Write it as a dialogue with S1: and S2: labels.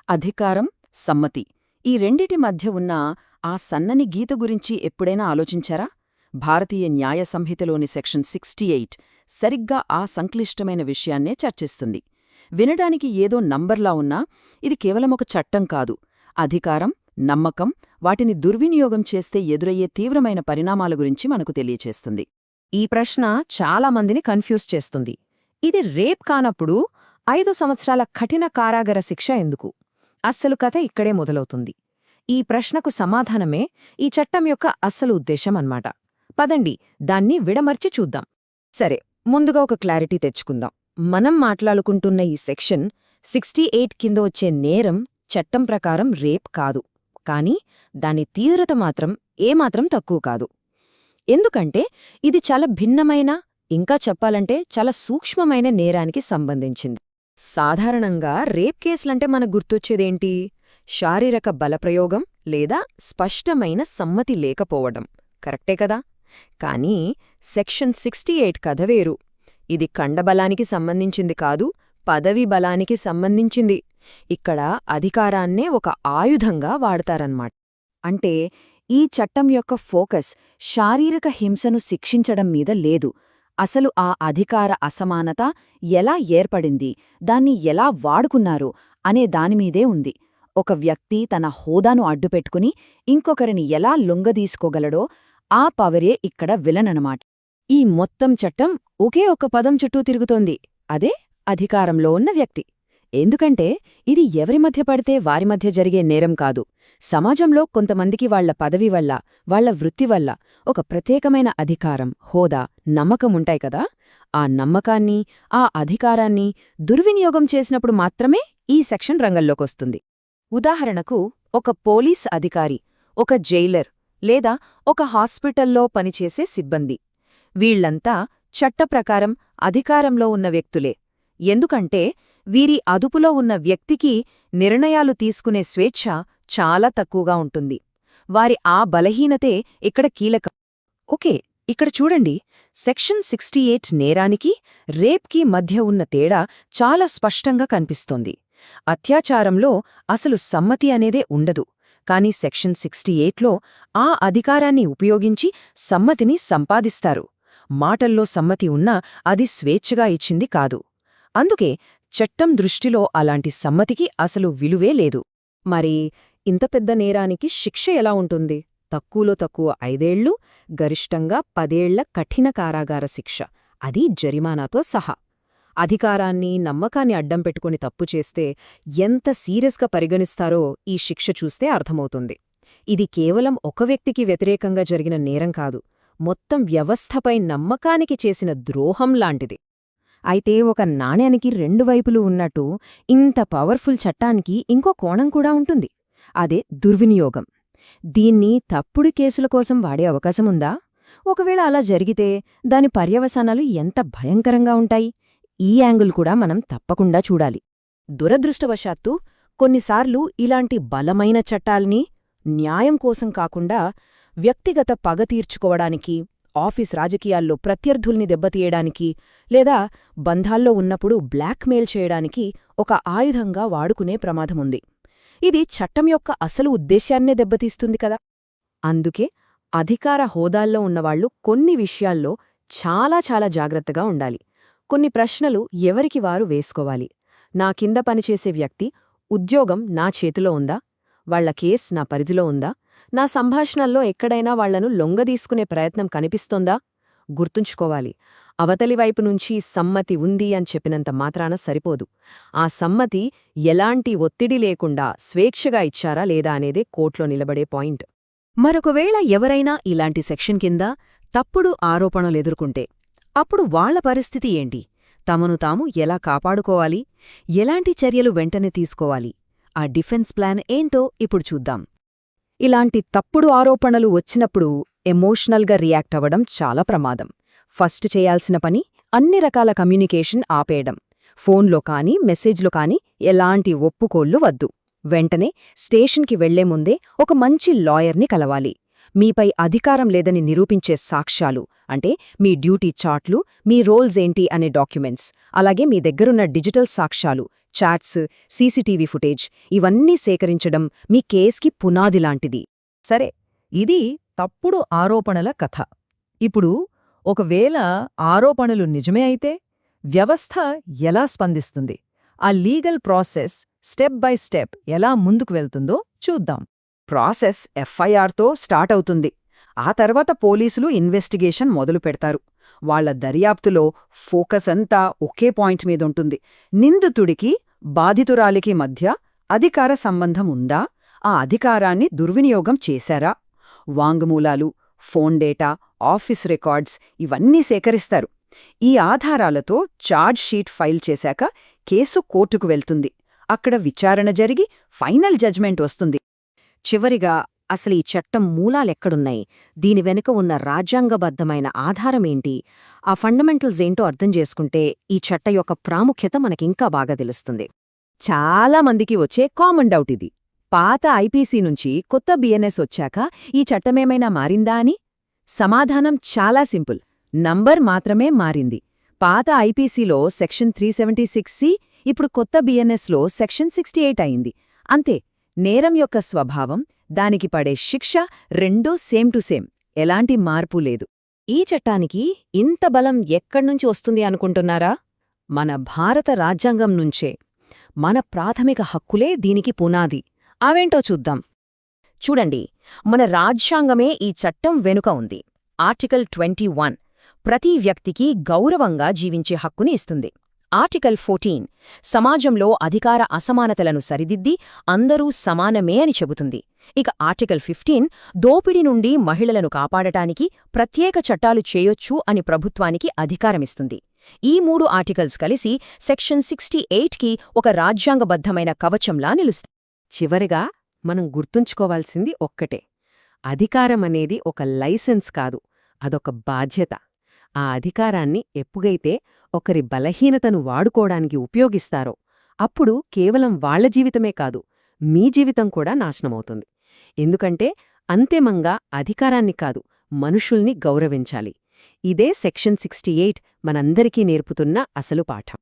S1: అధికారం, సమ్మతి ఈ రెండిటి మధ్య ఉన్న ఆ సన్నని గీత గురించి ఎప్పుడైనా ఆలోచించారా? భారతీయ న్యాయ సంహితలోని సెక్షన్ 68 సరిగ్గా ఆ సంక్లిష్టమైన విషయాన్నే చర్చిస్తుంది. వినడానికి ఏదో నంబర్లా ఉన్నా ఇది కేవలమొక చట్టం కాదు. అధికారం, నమ్మకం, వాటిని దుర్వినియోగం చేస్తే ఎదురయ్యే తీవ్రమైన పరిణామాల గురించి మనకు తెలియచేస్తుంది.
S2: ఈ ప్రశ్న చాలామందిని కన్ఫ్యూజ్ చేస్తుంది. ఇది రేప్ కానప్పుడు 5 సంవత్సరాల కఠిన కారాగార శిక్ష ఎందుకు? అస్సలు కథ ఇక్కడే మొదలవుతుంది. ఈ ప్రశ్నకు సమాధానమే ఈ చట్టం యొక్క అస్సలు ఉద్దేశం అన్నమాట. పదండి దాన్ని విడమర్చి చూద్దాం. సరే, ముందుగా ఒక క్లారిటీ తెచ్చుకుందాం. మనం మాట్లాడుకుంటున్న ఈ సెక్షన్ 68 కింద వచ్చే నేరం చట్టం ప్రకారం రేప్ కాదు. కానీ దాని తీవ్రత మాత్రం ఏమాత్రం తక్కువ కాదు. ఎందుకంటే ఇది చాలా భిన్నమైన, ఇంకా చెప్పాలంటే చాలా సూక్ష్మమైన నేరానికి సంబంధించింది. సాధారణంగా రేప్ కేసులంటే మనకు గుర్తొచ్చేదేంటి? శారీరక బలప్రయోగం లేదా స్పష్టమైన సమ్మతి లేకపోవడం. కరెక్టే కదా? కానీ సెక్షన్ 68 కథ వేరు. ఇది కండబలానికి సంబంధించింది కాదు, పదవీ బలానికి సంబంధించింది. ఇక్కడ అధికారాన్నే ఒక ఆయుధంగా వాడతారన్నమాట. అంటే ఈ చట్టం యొక్క ఫోకస్ శారీరక హింసను శిక్షించడం మీద లేదు. అసలు ఆ అధికార అసమానత ఎలా ఏర్పడింది, దాన్ని ఎలా వాడుకున్నారు అనే దానిమీదే ఉంది. ఒక వ్యక్తి తన హోదాను అడ్డుపెట్టుకుని ఇంకొకరిని ఎలా లొంగదీసుకోగలడో ఆ పవరే ఇక్కడ విలననమాట. ఈ మొత్తం చట్టం ఒకే ఒక పదం చుట్టూ తిరుగుతోంది, అదే అధికారంలో ఉన్న వ్యక్తి. ఎందుకంటే ఇది ఎవరి మధ్య పడితే వారి మధ్య జరిగే నేరం కాదు. సమాజంలో కొంతమందికి వాళ్ల పదవి వల్ల, వాళ్ల వృత్తి వల్ల ఒక ప్రత్యేకమైన అధికారం, హోదా, నమ్మకముంటాయి కదా. ఆ నమ్మకాన్ని, ఆ అధికారాన్ని దుర్వినియోగం చేసినప్పుడు మాత్రమే ఈ సెక్షన్ రంగంలోకొస్తుంది. ఉదాహరణకు ఒక పోలీస్ అధికారి, ఒక జైలర్ లేదా ఒక హాస్పిటల్లో పనిచేసే సిబ్బంది. వీళ్లంతా చట్టప్రకారం అధికారంలో ఉన్న వ్యక్తులే. ఎందుకంటే వీరి అదుపులో ఉన్న వ్యక్తికి నిర్ణయాలు తీసుకునే స్వేచ్ఛ చాలా తక్కువగా ఉంటుంది. వారి ఆ బలహీనతే ఇక్కడ కీలకం. ఓకే, ఇక్కడ చూడండి, సెక్షన్ 68 నేరానికి, రేప్కి మధ్య ఉన్న తేడా చాలా స్పష్టంగా కనిపిస్తోంది. అత్యాచారంలో అసలు సమ్మతి అనేదే ఉండదు. కాని సెక్షన్ 68లో ఆ అధికారాన్ని ఉపయోగించి సమ్మతిని సంపాదిస్తారు. మాటల్లో సమ్మతి ఉన్నా అది స్వేచ్ఛగా ఇచ్చింది కాదు. అందుకే చట్టం దృష్టిలో అలాంటి సమ్మతికి అసలు విలువే లేదు. మరి ఇంత పెద్ద నేరానికి శిక్ష ఎలా ఉంటుంది? తక్కువలో తక్కువ 5 ఏళ్లు, గరిష్టంగా 10 ఏళ్ల కఠిన కారాగార శిక్ష, అది జరిమానాతో సహా. అధికారాన్ని, నమ్మకాన్ని అడ్డం పెట్టుకుని తప్పు చేస్తే ఎంత సీరియస్గా పరిగణిస్తారో ఈ శిక్ష చూస్తే అర్థమవుతుంది. ఇది కేవలం ఒక వ్యక్తికి వ్యతిరేకంగా జరిగిన నేరం కాదు, మొత్తం వ్యవస్థపై నమ్మకానికి చేసిన ద్రోహం లాంటిది. అయితే ఒక నాణ్యానికి 2 వైపులు ఉన్నట్టు ఇంత పవర్ఫుల్ చట్టానికి ఇంకో కోణం కూడా ఉంటుంది. అదే దుర్వినియోగం. దీన్ని తప్పుడు కేసుల కోసం వాడే అవకాశముందా? ఒకవేళ అలా జరిగితే దాని పర్యవసానాలు ఎంత భయంకరంగా ఉంటాయి? ఈ యాంగిల్ కూడా మనం తప్పకుండా చూడాలి. దురదృష్టవశాత్తు కొన్నిసార్లు ఇలాంటి బలమైన చట్టాల్ని న్యాయం కోసం కాకుండా వ్యక్తిగత పగ తీర్చుకోవడానికి, ఆఫీస్ రాజకీయాల్లో ప్రత్యర్థుల్ని దెబ్బతీయడానికి లేదా బంధాల్లో ఉన్నప్పుడు బ్లాక్మెయిల్ చేయడానికి ఒక ఆయుధంగా వాడుకునే ప్రమాదముంది. ఇది చట్టం యొక్క అసలు ఉద్దేశ్యాన్నే దెబ్బతీస్తుంది కదా. అందుకే అధికార హోదాల్లో ఉన్నవాళ్లు కొన్ని విషయాల్లో చాలా జాగ్రత్తగా ఉండాలి. కొన్ని ప్రశ్నలు ఎవరికి వారు వేసుకోవాలి. నా కింద పనిచేసే వ్యక్తి ఉద్యోగం నా చేతిలో ఉందా? వాళ్ల కేస్ నా పరిధిలో ఉందా? నా సంభాషణల్లో ఎక్కడైనా వాళ్లను లొంగదీసుకునే ప్రయత్నం కనిపిస్తోందా? గుర్తుంచుకోవాలి, అవతలివైపు నుంచి సమ్మతి ఉంది అని చెప్పినంత మాత్రాన సరిపోదు. ఆ సమ్మతి ఎలాంటి ఒత్తిడి లేకుండా స్వేచ్ఛగా ఇచ్చారా లేదా అనేదే కోర్టులో నిలబడే పాయింట్. మరొకవేళ ఎవరైనా ఇలాంటి సెక్షన్ కింద తప్పుడు ఆరోపణలెదుర్కొంటే అప్పుడు వాళ్ల పరిస్థితి ఏంటి? తమను తాము ఎలా కాపాడుకోవాలి? ఎలాంటి చర్యలు వెంటనే తీసుకోవాలి? ఆ డిఫెన్స్ ప్లాన్ ఏంటో ఇప్పుడు చూద్దాం. ఇలాంటి తప్పుడు ఆరోపణలు వచ్చినప్పుడు ఎమోషనల్గా రియాక్ట్ అవ్వడం చాలా ప్రమాదం. ఫస్ట్ చేయాల్సిన పని అన్ని రకాల కమ్యూనికేషన్ ఆపేయడం. ఫోన్లో కానీ మెసేజ్లో కానీ ఎలాంటి ఒప్పుకోళ్లు వద్దు. వెంటనే స్టేషన్కి వెళ్లే ముందే ఒక మంచి లాయర్ని కలవాలి. మీపై అధికారం లేదని నిరూపించే సాక్ష్యాలు అంటే మీ డ్యూటీ చార్ట్లు, మీ రోల్స్ ఏంటి అనే డాక్యుమెంట్స్, అలాగే మీ దగ్గరున్న డిజిటల్ సాక్ష్యాలు, చాట్స్, సీసీటీవీ ఫుటేజ్ ఇవన్నీ సేకరించడం మీ కేస్కి పునాదిలాంటిది.
S3: సరే, ఇది తప్పుడు ఆరోపణల కథ. ఇప్పుడు ఒకవేళ ఆరోపణలు నిజమే అయితే వ్యవస్థ ఎలా స్పందిస్తుంది? ఆ legal process step by step ఎలా ముందుకు వెళ్తుందో చూద్దాం.
S1: ప్రాసెస్ ఎఫ్ఐఆర్తో స్టార్ట్ అవుతుంది. ఆ తర్వాత పోలీసులు ఇన్వెస్టిగేషన్ మొదలు పెడతారు. వాళ్ల దర్యాప్తులో ఫోకస్ అంతా ఒకే పాయింట్ మీదుంటుంది. నిందితుడికి, బాధితురాలికి మధ్య అధికార సంబంధం ఉందా? ఆ అధికారాన్ని దుర్వినియోగం చేశారా? వాంగ్మూలాలు, ఫోన్ డేటా, ఆఫీస్ రికార్డ్స్ ఇవన్నీ సేకరిస్తారు. ఈ ఆధారాలతో ఛార్జ్ షీట్ ఫైల్ చేశాక కేసు కోర్టుకు వెళ్తుంది. అక్కడ విచారణ జరిగి ఫైనల్ జడ్జ్మెంట్ వస్తుంది.
S2: చివరిగా అసలు ఈ చట్టం మూలాలెక్కడున్నాయి, దీని వెనుక ఉన్న రాజ్యాంగబద్ధమైన ఆధారమేంటి, ఆ ఫండమెంటల్స్ ఏంటో అర్థం చేసుకుంటే ఈ చట్ట యొక్క ప్రాముఖ్యత మనకింకా బాగా తెలుస్తుంది. చాలా మందికి వచ్చే కామన్ డౌట్ ఇది. పాత ఐపీసీ నుంచి కొత్త బిఎన్ఎస్ వచ్చాక ఈ చట్టమేమైనా మారిందా అని? సమాధానం చాలా సింపుల్. నంబర్ మాత్రమే మారింది. పాత ఐపీసీలో సెక్షన్ 376సి ఇప్పుడు కొత్త బిఎన్ఎస్లో సెక్షన్ 68 అయింది. అంతే. నేరం యొక్క స్వభావం, దానికి పడే శిక్ష రెండూ సేమ్ టు సేమ్. ఎలాంటి మార్పు లేదు. ఈ చట్టానికి ఇంత బలం ఎక్కడ్నుంచి వస్తుంది అనుకుంటున్నారా? మన భారత రాజ్యాంగం నుంచే. మన ప్రాథమిక హక్కులే దీనికి పునాది. అవేంటో చూద్దాం. చూడండి, మన రాజ్యాంగమే ఈ చట్టం వెనుక ఉంది. ఆర్టికల్ 21 ప్రతి వ్యక్తికి గౌరవంగా జీవించే హక్కుని ఇస్తుంది. ఆర్టికల్ 14 సమాజంలో అధికార అసమానతలను సరిదిద్ది అందరూ సమానమే అని చెబుతుంది. ఇక ఆర్టికల్ 15 దోపిడీ నుండి మహిళలను కాపాడటానికి ప్రత్యేక చట్టాలు చేయొచ్చు అని ప్రభుత్వానికి అధికారమిస్తుంది. ఈ 3 ఆర్టికల్స్ కలిసి సెక్షన్ 68కి ఒక రాజ్యాంగబద్ధమైన కవచంలా నిలుస్తాయి. చివరిగా మనం గుర్తుంచుకోవాల్సింది ఒక్కటే. అధికారమనేది ఒక లైసెన్స్ కాదు, అదొక బాధ్యత. ఆ అధికారాన్ని ఎప్పుడైతే ఒకరి బలహీనతను వాడుకోవడానికి ఉపయోగిస్తారో అప్పుడు కేవలం వాళ్ల జీవితమే కాదు, మీ జీవితం కూడా నాశనమవుతుంది. ఎందుకంటే అంతిమంగా అధికారాన్ని కాదు, మనుషుల్ని గౌరవించాలి. ఇదే సెక్షన్ 68 మనందరికీ నేర్పుతున్న అసలు పాఠం.